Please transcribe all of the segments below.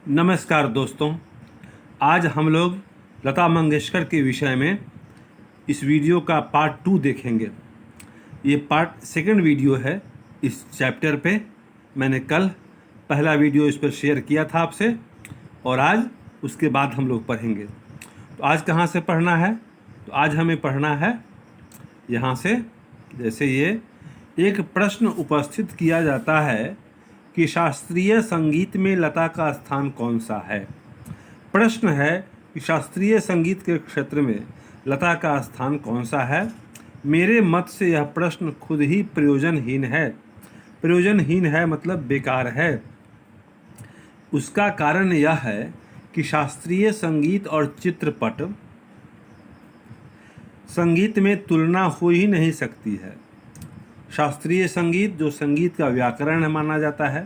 नमस्कार दोस्तों, आज हम लोग लता मंगेशकर के विषय में इस वीडियो का पार्ट 2 देखेंगे। ये पार्ट सेकंड वीडियो है इस चैप्टर पे। मैंने कल पहला वीडियो इस पर शेयर किया था आपसे और आज उसके बाद हम लोग पढ़ेंगे। तो आज कहाँ से पढ़ना है? तो आज हमें पढ़ना है यहाँ से। जैसे ये एक प्रश्न उपस्थित किया जाता है कि शास्त्रीय संगीत में लता का स्थान कौन सा है। प्रश्न है कि शास्त्रीय संगीत के क्षेत्र में लता का स्थान कौन सा है। मेरे मत से यह प्रश्न खुद ही प्रयोजनहीन है। प्रयोजनहीन है मतलब बेकार है। उसका कारण यह है कि शास्त्रीय संगीत और चित्रपट संगीत में तुलना हो ही नहीं सकती है। शास्त्रीय संगीत जो संगीत का व्याकरण माना जाता है,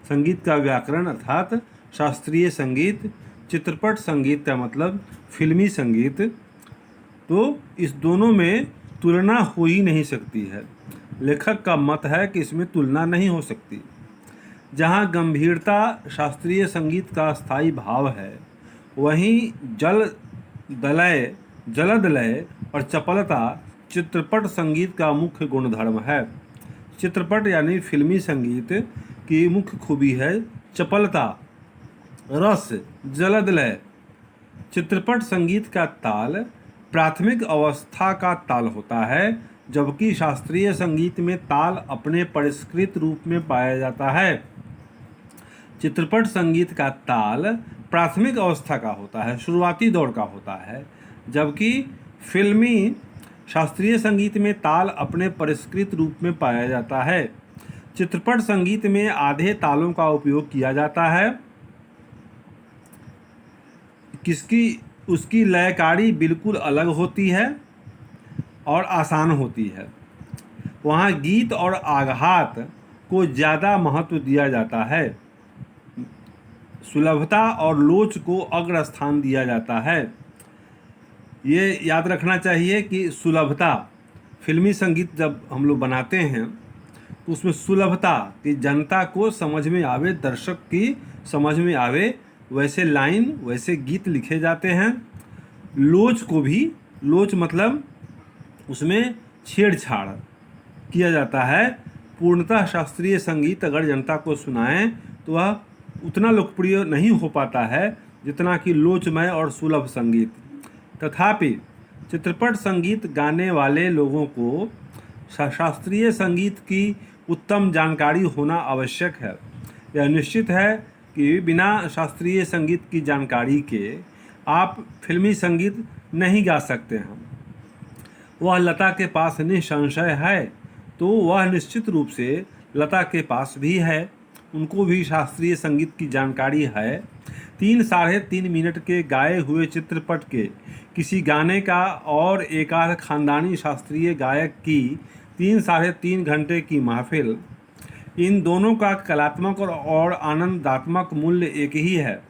संगीत का व्याकरण अर्थात शास्त्रीय संगीत, चित्रपट संगीत का मतलब फिल्मी संगीत, तो इस दोनों में तुलना हो ही नहीं सकती है। लेखक का मत है कि इसमें तुलना नहीं हो सकती। जहाँ गंभीरता शास्त्रीय संगीत का स्थायी भाव है, वहीं जलद लय और चपलता चित्रपट संगीत का मुख्य गुणधर्म है। चित्रपट यानी फिल्मी संगीत की मुख्य खूबी है चपलता, रस, जलद लय। चित्रपट संगीत का ताल प्राथमिक अवस्था का ताल होता है, जबकि शास्त्रीय संगीत में ताल अपने परिष्कृत रूप में पाया जाता है। चित्रपट संगीत का ताल प्राथमिक अवस्था का होता है, शुरुआती दौर का होता है, जबकि फिल्मी शास्त्रीय संगीत में ताल अपने परिष्कृत रूप में पाया जाता है। चित्रपट संगीत में आधे तालों का उपयोग किया जाता है। उसकी लयकारी बिल्कुल अलग होती है और आसान होती है। वहाँ गीत और आघात को ज़्यादा महत्व दिया जाता है। सुलभता और लोच को अग्रस्थान दिया जाता है। ये याद रखना चाहिए कि सुलभता, फिल्मी संगीत जब हम लोग बनाते हैं तो उसमें सुलभता कि जनता को समझ में आवे, दर्शक की समझ में आवे, वैसे लाइन वैसे गीत लिखे जाते हैं। लोच को भी, लोच मतलब उसमें छेड़छाड़ किया जाता है। पूर्णतः शास्त्रीय संगीत अगर जनता को सुनाएं तो वह उतना लोकप्रिय नहीं हो पाता है जितना कि लोचमय और सुलभ संगीत। तथापि चित्रपट संगीत गाने वाले लोगों को शास्त्रीय संगीत की उत्तम जानकारी होना आवश्यक है। यह निश्चित है कि बिना शास्त्रीय संगीत की जानकारी के आप फिल्मी संगीत नहीं गा सकते हैं। वह लता के पास निसंशय है, तो वह निश्चित रूप से लता के पास भी है। उनको भी शास्त्रीय संगीत की जानकारी है। 3-3.5 मिनट के गाए हुए चित्रपट के किसी गाने का और एकाध खानदानी शास्त्रीय गायक की 3-3.5 घंटे की महफिल, इन दोनों का कलात्मक और आनंदात्मक मूल्य एक ही है।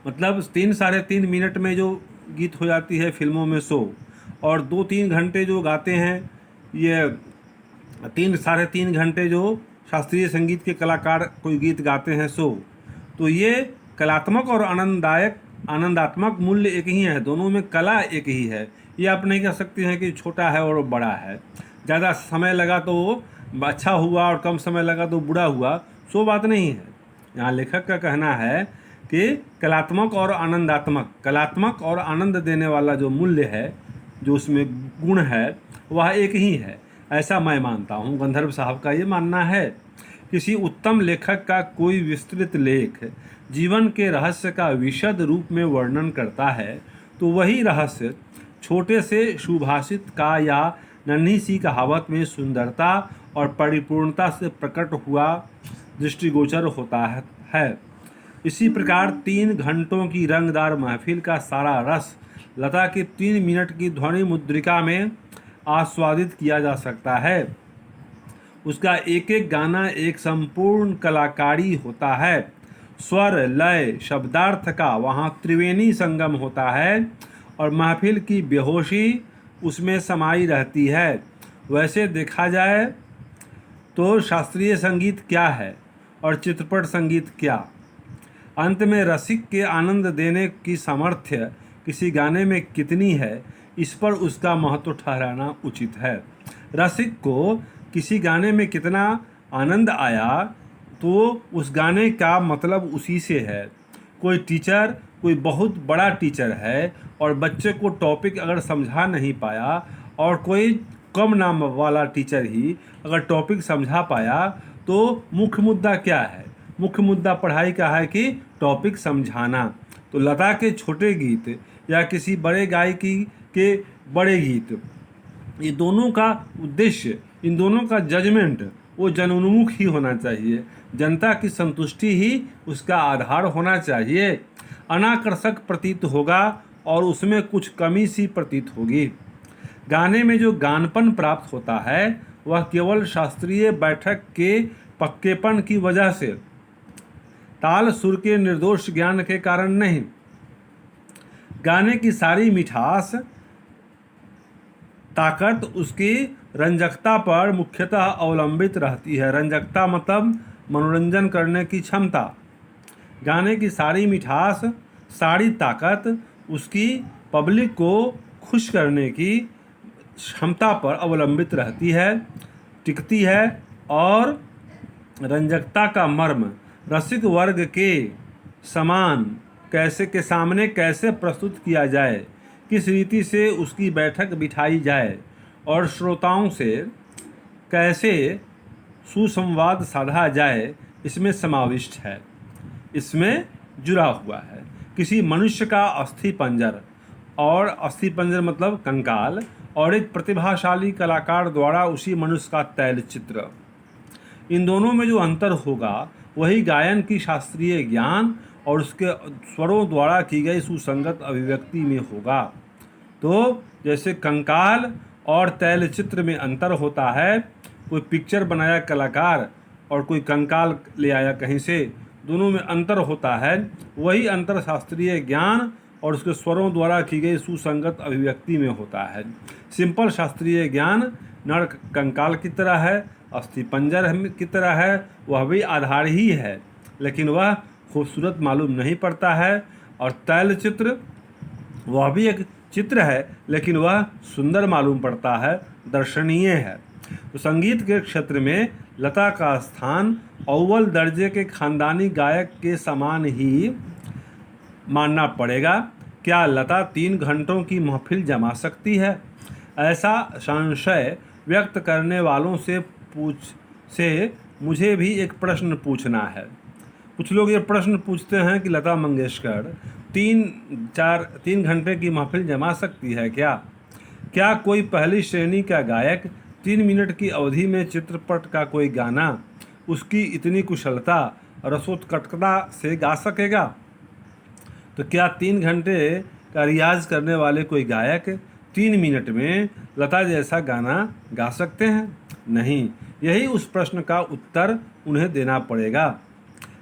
मतलब 3-3.5 मिनट में जो गीत हो जाती है फिल्मों में शो, और 2-3 घंटे जो गाते हैं, ये 3-3.5 घंटे जो शास्त्रीय संगीत के कलाकार कोई गीत गाते हैं शो, तो ये कलात्मक और आनंदात्मक मूल्य एक ही है। दोनों में कला एक ही है। ये आप नहीं कह सकते हैं कि छोटा है और बड़ा है, ज़्यादा समय लगा तो अच्छा हुआ और कम समय लगा तो बुरा हुआ, सो बात नहीं है। यहाँ लेखक का कहना है कि कलात्मक और आनंद देने वाला जो मूल्य है, जो उसमें गुण है, वह एक ही है। ऐसा मैं मानता हूँ। गंधर्व साहब का ये मानना है। किसी उत्तम लेखक का कोई विस्तृत लेख जीवन के रहस्य का विशद रूप में वर्णन करता है, तो वही रहस्य छोटे से सुभाषित का या नन्ही सी कहावत में सुंदरता और परिपूर्णता से प्रकट हुआ दृष्टिगोचर होता है। इसी प्रकार 3 घंटों की रंगदार महफिल का सारा रस लता के 3 मिनट की ध्वनि मुद्रिका में आस्वादित किया जा सकता है। उसका एक एक गाना एक संपूर्ण कलाकारी होता है। स्वर, लय, शब्दार्थ का वहाँ त्रिवेणी संगम होता है और महफिल की बेहोशी उसमें समाई रहती है। वैसे देखा जाए तो शास्त्रीय संगीत क्या है और चित्रपट संगीत क्या? अंत में रसिक के आनंद देने की सामर्थ्य किसी गाने में कितनी है, इस पर उसका महत्व ठहराना उचित है। रसिक को किसी गाने में कितना आनंद आया तो उस गाने का मतलब उसी से है। कोई टीचर कोई बहुत बड़ा टीचर है और बच्चे को टॉपिक अगर समझा नहीं पाया, और कोई कम नाम वाला टीचर ही अगर टॉपिक समझा पाया, तो मुख्य मुद्दा क्या है? मुख्य मुद्दा पढ़ाई का है कि टॉपिक समझाना। तो लता के छोटे गीत या किसी बड़े गायकी के बड़े गीत, ये दोनों का उद्देश्य, इन दोनों का जजमेंट वो जनोन्मुख ही होना चाहिए। जनता की संतुष्टि ही उसका आधार होना चाहिए। अनाकर्षक प्रतीत होगा और उसमें कुछ कमी सी प्रतीत होगी। गाने में जो गानपन प्राप्त होता है वह केवल शास्त्रीय बैठक के पक्केपन की वजह से, ताल सुर के निर्दोष ज्ञान के कारण नहीं। गाने की सारी मिठास, ताकत उसकी रंजकता पर मुख्यतः अवलंबित रहती है। रंजकता मतलब मनोरंजन करने की क्षमता। गाने की सारी मिठास, सारी ताकत उसकी पब्लिक को खुश करने की क्षमता पर अवलंबित रहती है, टिकती है। और रंजकता का मर्म रसिक वर्ग के समान के सामने कैसे प्रस्तुत किया जाए, किस रीति से उसकी बैठक बिठाई जाए और श्रोताओं से कैसे सुसंवाद साधा जाए, इसमें समाविष्ट है, इसमें जुड़ा हुआ है। किसी मनुष्य का अस्थि पंजर, और अस्थि पंजर मतलब कंकाल, और एक प्रतिभाशाली कलाकार द्वारा उसी मनुष्य का तैलचित्र, इन दोनों में जो अंतर होगा वही गायन की शास्त्रीय ज्ञान और उसके स्वरों द्वारा की गई सुसंगत अभिव्यक्ति में होगा। तो जैसे कंकाल और तैलचित्र में अंतर होता है, कोई पिक्चर बनाया कलाकार और कोई कंकाल ले आया कहीं से, दोनों में अंतर होता है। वही अंतर शास्त्रीय ज्ञान और उसके स्वरों द्वारा की गई सुसंगत अभिव्यक्ति में होता है। सिंपल शास्त्रीय ज्ञान नर कंकाल की तरह है, अस्थि पंजर की तरह है, वह भी आधार ही है, लेकिन वह खूबसूरत मालूम नहीं पड़ता है। और तैलचित्र वह भी एक चित्र है, लेकिन वह सुंदर मालूम पड़ता है, दर्शनीय है। तो संगीत के क्षेत्र में लता का स्थान अव्वल दर्जे के खानदानी गायक के समान ही मानना पड़ेगा। क्या लता 3 घंटों की महफिल जमा सकती है? ऐसा संशय व्यक्त करने वालों से मुझे भी एक प्रश्न पूछना है। कुछ लोग ये प्रश्न पूछते हैं कि लता मंगेशकर 3 घंटे की महफिल जमा सकती है क्या? क्या कोई पहली श्रेणी का गायक 3 मिनट की अवधि में चित्रपट का कोई गाना उसकी इतनी कुशलता रसोत्कटता से गा सकेगा? तो क्या 3 घंटे का रियाज करने वाले कोई गायक 3 मिनट में लता जैसा गाना गा सकते हैं? नहीं। यही उस प्रश्न का उत्तर उन्हें देना पड़ेगा।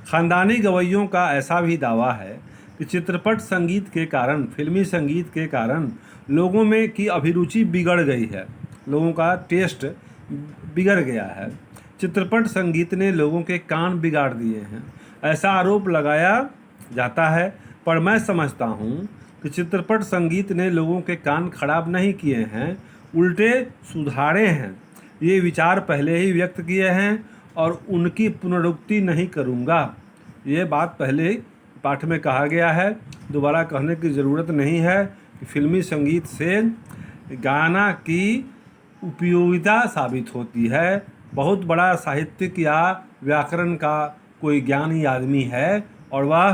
खानदानी गवैयों का ऐसा भी दावा है कि चित्रपट संगीत के कारण, फिल्मी संगीत के कारण लोगों में की अभिरुचि बिगड़ गई है, लोगों का टेस्ट बिगड़ गया है। चित्रपट संगीत ने लोगों के कान बिगाड़ दिए हैं, ऐसा आरोप लगाया जाता है। पर मैं समझता हूँ कि चित्रपट संगीत ने लोगों के कान खराब नहीं किए हैं, उल्टे सुधारे हैं। ये विचार पहले ही व्यक्त किए हैं और उनकी पुनरुक्ति नहीं करूँगा। ये बात पहले पाठ में कहा गया है, दोबारा कहने की ज़रूरत नहीं है कि फिल्मी संगीत से गाना की उपयोगिता साबित होती है। बहुत बड़ा साहित्यिक या व्याकरण का कोई ज्ञानी आदमी है और वह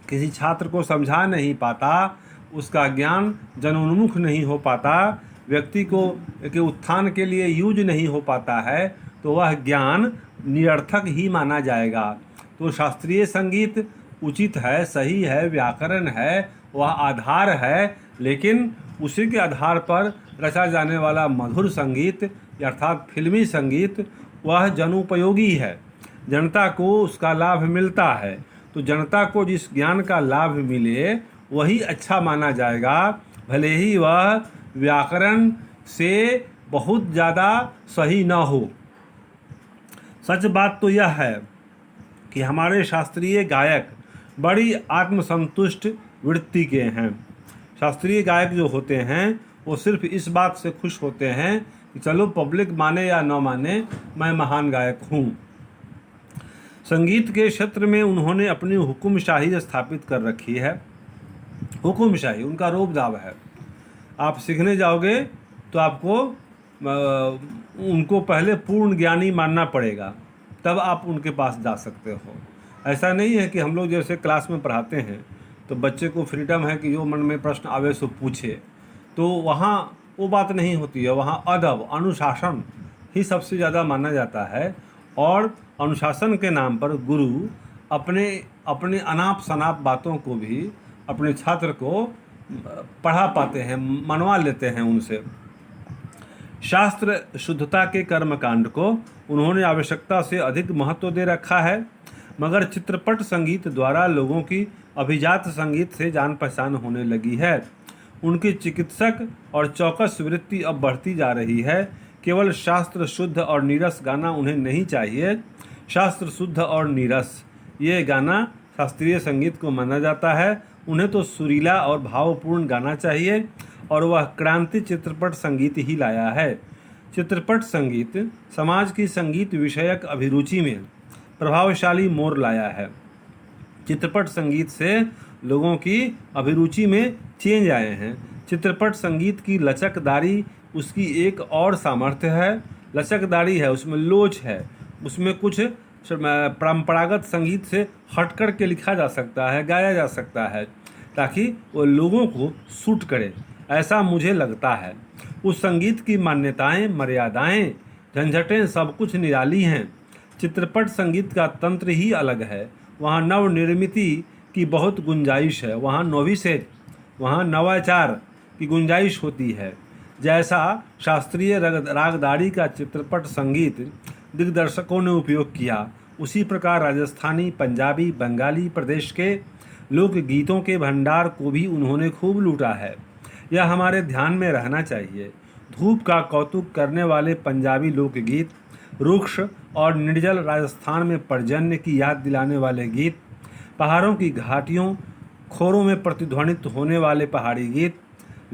किसी छात्र को समझा नहीं पाता, उसका ज्ञान जनोन्मुख नहीं हो पाता, व्यक्ति को के उत्थान के लिए यूज नहीं हो पाता है, तो वह ज्ञान निरर्थक ही माना जाएगा। तो शास्त्रीय संगीत उचित है, सही है, व्याकरण है, वह आधार है, लेकिन उसी के आधार पर रचा जाने वाला मधुर संगीत अर्थात फिल्मी संगीत वह जनोपयोगी है, जनता को उसका लाभ मिलता है। तो जनता को जिस ज्ञान का लाभ मिले वही अच्छा माना जाएगा, भले ही वह व्याकरण से बहुत ज़्यादा सही न हो। सच बात तो यह है कि हमारे शास्त्रीय गायक बड़ी आत्मसंतुष्ट वृत्ति के हैं। शास्त्रीय गायक जो होते हैं वो सिर्फ इस बात से खुश होते हैं कि चलो पब्लिक माने या न माने, मैं महान गायक हूँ। संगीत के क्षेत्र में उन्होंने अपनी हुकुमशाही स्थापित कर रखी है। हुकुमशाही उनका रोब दाब है। आप सीखने जाओगे तो आपको उनको पहले पूर्ण ज्ञानी मानना पड़ेगा, तब आप उनके पास जा सकते हो। ऐसा नहीं है कि हम लोग जैसे क्लास में पढ़ाते हैं तो बच्चे को फ्रीडम है कि जो मन में प्रश्न आवे सो पूछे, तो वहाँ वो बात नहीं होती है। वहाँ अदब, अनुशासन ही सबसे ज़्यादा माना जाता है, और अनुशासन के नाम पर गुरु अपने अपने अनाप शनाप बातों को भी अपने छात्र को पढ़ा पाते हैं, मनवा लेते हैं उनसे। शास्त्र शुद्धता के कर्मकांड को उन्होंने आवश्यकता से अधिक महत्व दे रखा है, मगर चित्रपट संगीत द्वारा लोगों की अभिजात संगीत से जान पहचान होने लगी है। उनकी चिकित्सक और चौकस वृत्ति अब बढ़ती जा रही है। केवल शास्त्र शुद्ध और नीरस गाना उन्हें नहीं चाहिए। शास्त्र शुद्ध और नीरस ये गाना शास्त्रीय संगीत को माना जाता है। उन्हें तो सुरीला और भावपूर्ण गाना चाहिए, और वह क्रांति चित्रपट संगीत ही लाया है। चित्रपट संगीत समाज की संगीत विषयक अभिरुचि में प्रभावशाली मोड़ लाया है। चित्रपट संगीत से लोगों की अभिरुचि में चेंज आए हैं। चित्रपट संगीत की लचकदारी उसकी एक और सामर्थ्य है। लचकदारी है, उसमें लोच है, उसमें कुछ परंपरागत संगीत से हटकर के लिखा जा सकता है, गाया जा सकता है, ताकि वो लोगों को सूट करे, ऐसा मुझे लगता है। उस संगीत की मान्यताएं, मर्यादाएं, झंझटें सब कुछ निराली हैं। चित्रपट संगीत का तंत्र ही अलग है। वहाँ नवनिर्मिति की बहुत गुंजाइश है, वहाँ नोविसेज, वहाँ नवाचार की गुंजाइश होती है। जैसा शास्त्रीय रागदारी का चित्रपट संगीत दिग्दर्शकों ने उपयोग किया, उसी प्रकार राजस्थानी, पंजाबी, बंगाली प्रदेश के लोकगीतों के भंडार को भी उन्होंने खूब लूटा है। यह हमारे ध्यान में रहना चाहिए। धूप का कौतुक करने वाले पंजाबी लोकगीत, रुक्ष और निर्जल राजस्थान में पर्जन्य की याद दिलाने वाले गीत, पहाड़ों की घाटियों खोरों में प्रतिध्वनित होने वाले पहाड़ी गीत,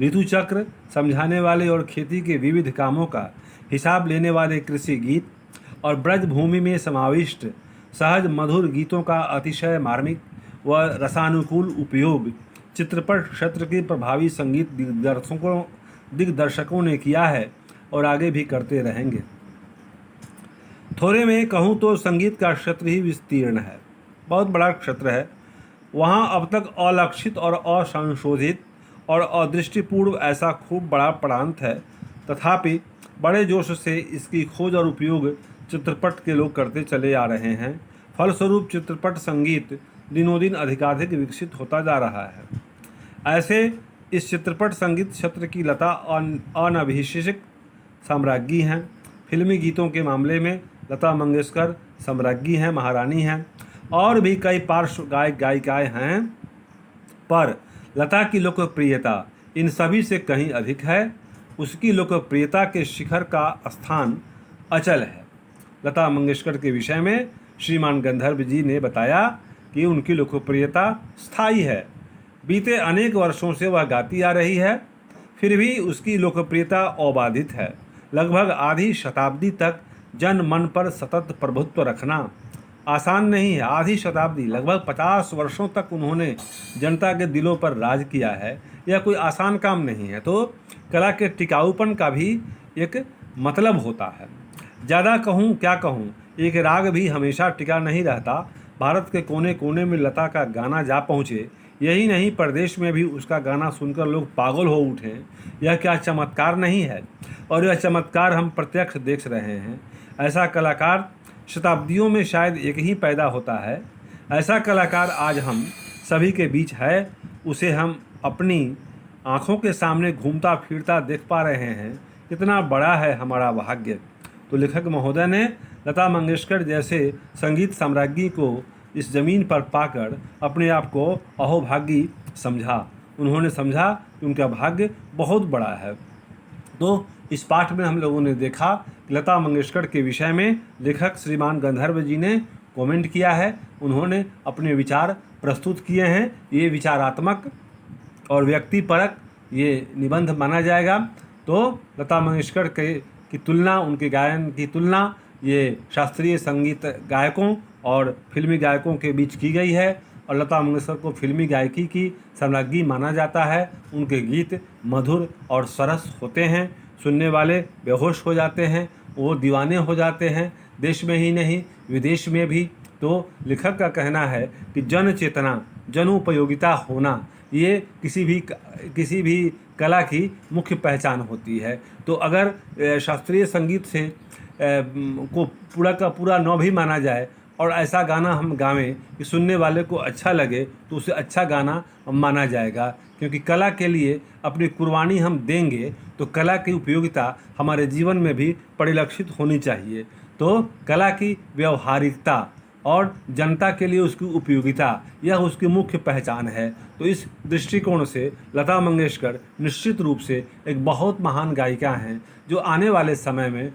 ऋतु चक्र समझाने वाले और खेती के विविध कामों का हिसाब लेने वाले कृषि गीत, और ब्रज भूमि में समाविष्ट सहज मधुर गीतों का अतिशय मार्मिक व रसानुकूल उपयोग चित्रपट क्षेत्र के प्रभावी संगीत दिग्दर्शकों ने किया है और आगे भी करते रहेंगे। थोड़े में कहूँ तो संगीत का क्षेत्र ही विस्तीर्ण है, बहुत बड़ा क्षेत्र है। वहाँ अब तक अलक्षित और असंशोधित और अदृष्टिपूर्व ऐसा खूब बड़ा प्रांत है, तथापि बड़े जोश से इसकी खोज और उपयोग चित्रपट के लोग करते चले आ रहे हैं। फलस्वरूप चित्रपट संगीत दिनों दिन अधिकाधिक विकसित होता जा रहा है। ऐसे इस चित्रपट संगीत क्षेत्र की लता अनभिषिक्त साम्राज्ञी हैं। फिल्मी गीतों के मामले में लता मंगेशकर साम्राज्ञी हैं, महारानी हैं, और भी कई पार्श्व गायक गायिकाएं हैं, पर लता की लोकप्रियता इन सभी से कहीं अधिक है। उसकी लोकप्रियता के शिखर का स्थान अचल है। लता मंगेशकर के विषय में श्रीमान गंधर्व जी ने बताया कि उनकी लोकप्रियता स्थायी है। बीते अनेक वर्षों से वह गाती आ रही है, फिर भी उसकी लोकप्रियता अबाधित है। लगभग आधी शताब्दी तक जन मन पर सतत प्रभुत्व रखना आसान नहीं है। आधी शताब्दी, लगभग 50 वर्षों तक उन्होंने जनता के दिलों पर राज किया है। यह कोई आसान काम नहीं है। तो कला के टिकाऊपन का भी एक मतलब होता है। ज़्यादा कहूँ क्या कहूँ, एक राग भी हमेशा टिका नहीं रहता। भारत के कोने कोने में लता का गाना जा पहुँचे, यही नहीं प्रदेश में भी उसका गाना सुनकर लोग पागल हो उठे। यह क्या चमत्कार नहीं है? और यह चमत्कार हम प्रत्यक्ष देख रहे हैं। ऐसा कलाकार शताब्दियों में शायद एक ही पैदा होता है। ऐसा कलाकार आज हम सभी के बीच है। उसे हम अपनी आँखों के सामने घूमता फिरता देख पा रहे हैं। कितना बड़ा है हमारा भाग्य। तो लेखक महोदय ने लता मंगेशकर जैसे संगीत साम्राज्ञी को इस ज़मीन पर पाकर अपने आप को अहोभागी समझा। उन्होंने समझा कि उनका भाग्य बहुत बड़ा है। तो इस पाठ में हम लोगों ने देखा कि लता मंगेशकर के विषय में लेखक श्रीमान गंधर्व जी ने कमेंट किया है। उन्होंने अपने विचार प्रस्तुत किए हैं ये विचारात्मक और व्यक्तिपरक ये निबंध माना जाएगा। तो लता मंगेशकर की तुलना, उनके गायन की तुलना ये शास्त्रीय संगीत गायकों और फिल्मी गायकों के बीच की गई है। और लता मंगेशकर को फिल्मी गायकी की सम्राज्ञी माना जाता है। उनके गीत मधुर और सरस होते हैं, सुनने वाले बेहोश हो जाते हैं, वो दीवाने हो जाते हैं, देश में ही नहीं विदेश में भी। तो लेखक का कहना है कि जन चेतना, जनोपयोगिता होना ये किसी भी कला की मुख्य पहचान होती है। तो अगर शास्त्रीय संगीत से को पूरा का पूरा न भी माना जाए और ऐसा गाना हम गावें कि सुनने वाले को अच्छा लगे, तो उसे अच्छा गाना माना जाएगा। क्योंकि कला के लिए अपनी कुर्बानी हम देंगे तो कला की उपयोगिता हमारे जीवन में भी परिलक्षित होनी चाहिए। तो कला की व्यवहारिकता और जनता के लिए उसकी उपयोगिता, यह उसकी मुख्य पहचान है। तो इस दृष्टिकोण से लता मंगेशकर निश्चित रूप से एक बहुत महान गायिका हैं, जो आने वाले समय में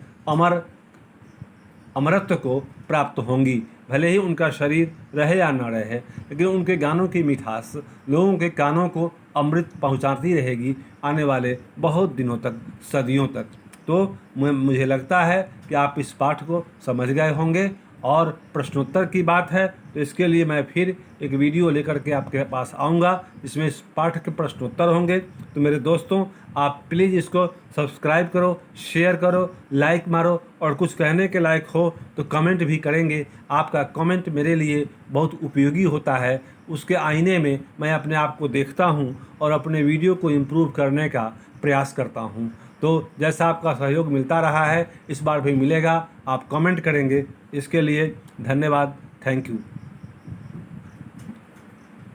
अमरत्व को प्राप्त होंगी। भले ही उनका शरीर रहे या न रहे, लेकिन उनके गानों की मिठास लोगों के कानों को अमृत पहुंचाती रहेगी आने वाले बहुत दिनों तक, सदियों तक। तो मुझे लगता है कि आप इस पाठ को समझ गए होंगे। और प्रश्नोत्तर की बात है तो इसके लिए मैं फिर एक वीडियो लेकर के आपके पास आऊँगा, जिसमें इस पाठ के प्रश्नोत्तर होंगे। तो मेरे दोस्तों, आप प्लीज़ इसको सब्सक्राइब करो, शेयर करो, लाइक मारो, और कुछ कहने के लायक हो तो कमेंट भी करेंगे। आपका कमेंट मेरे लिए बहुत उपयोगी होता है। उसके आईने में मैं अपने आप को देखता हूँ और अपने वीडियो को इम्प्रूव करने का प्रयास करता हूँ। तो जैसा आपका सहयोग मिलता रहा है, इस बार भी मिलेगा। आप कमेंट करेंगे, इसके लिए धन्यवाद। Thank you.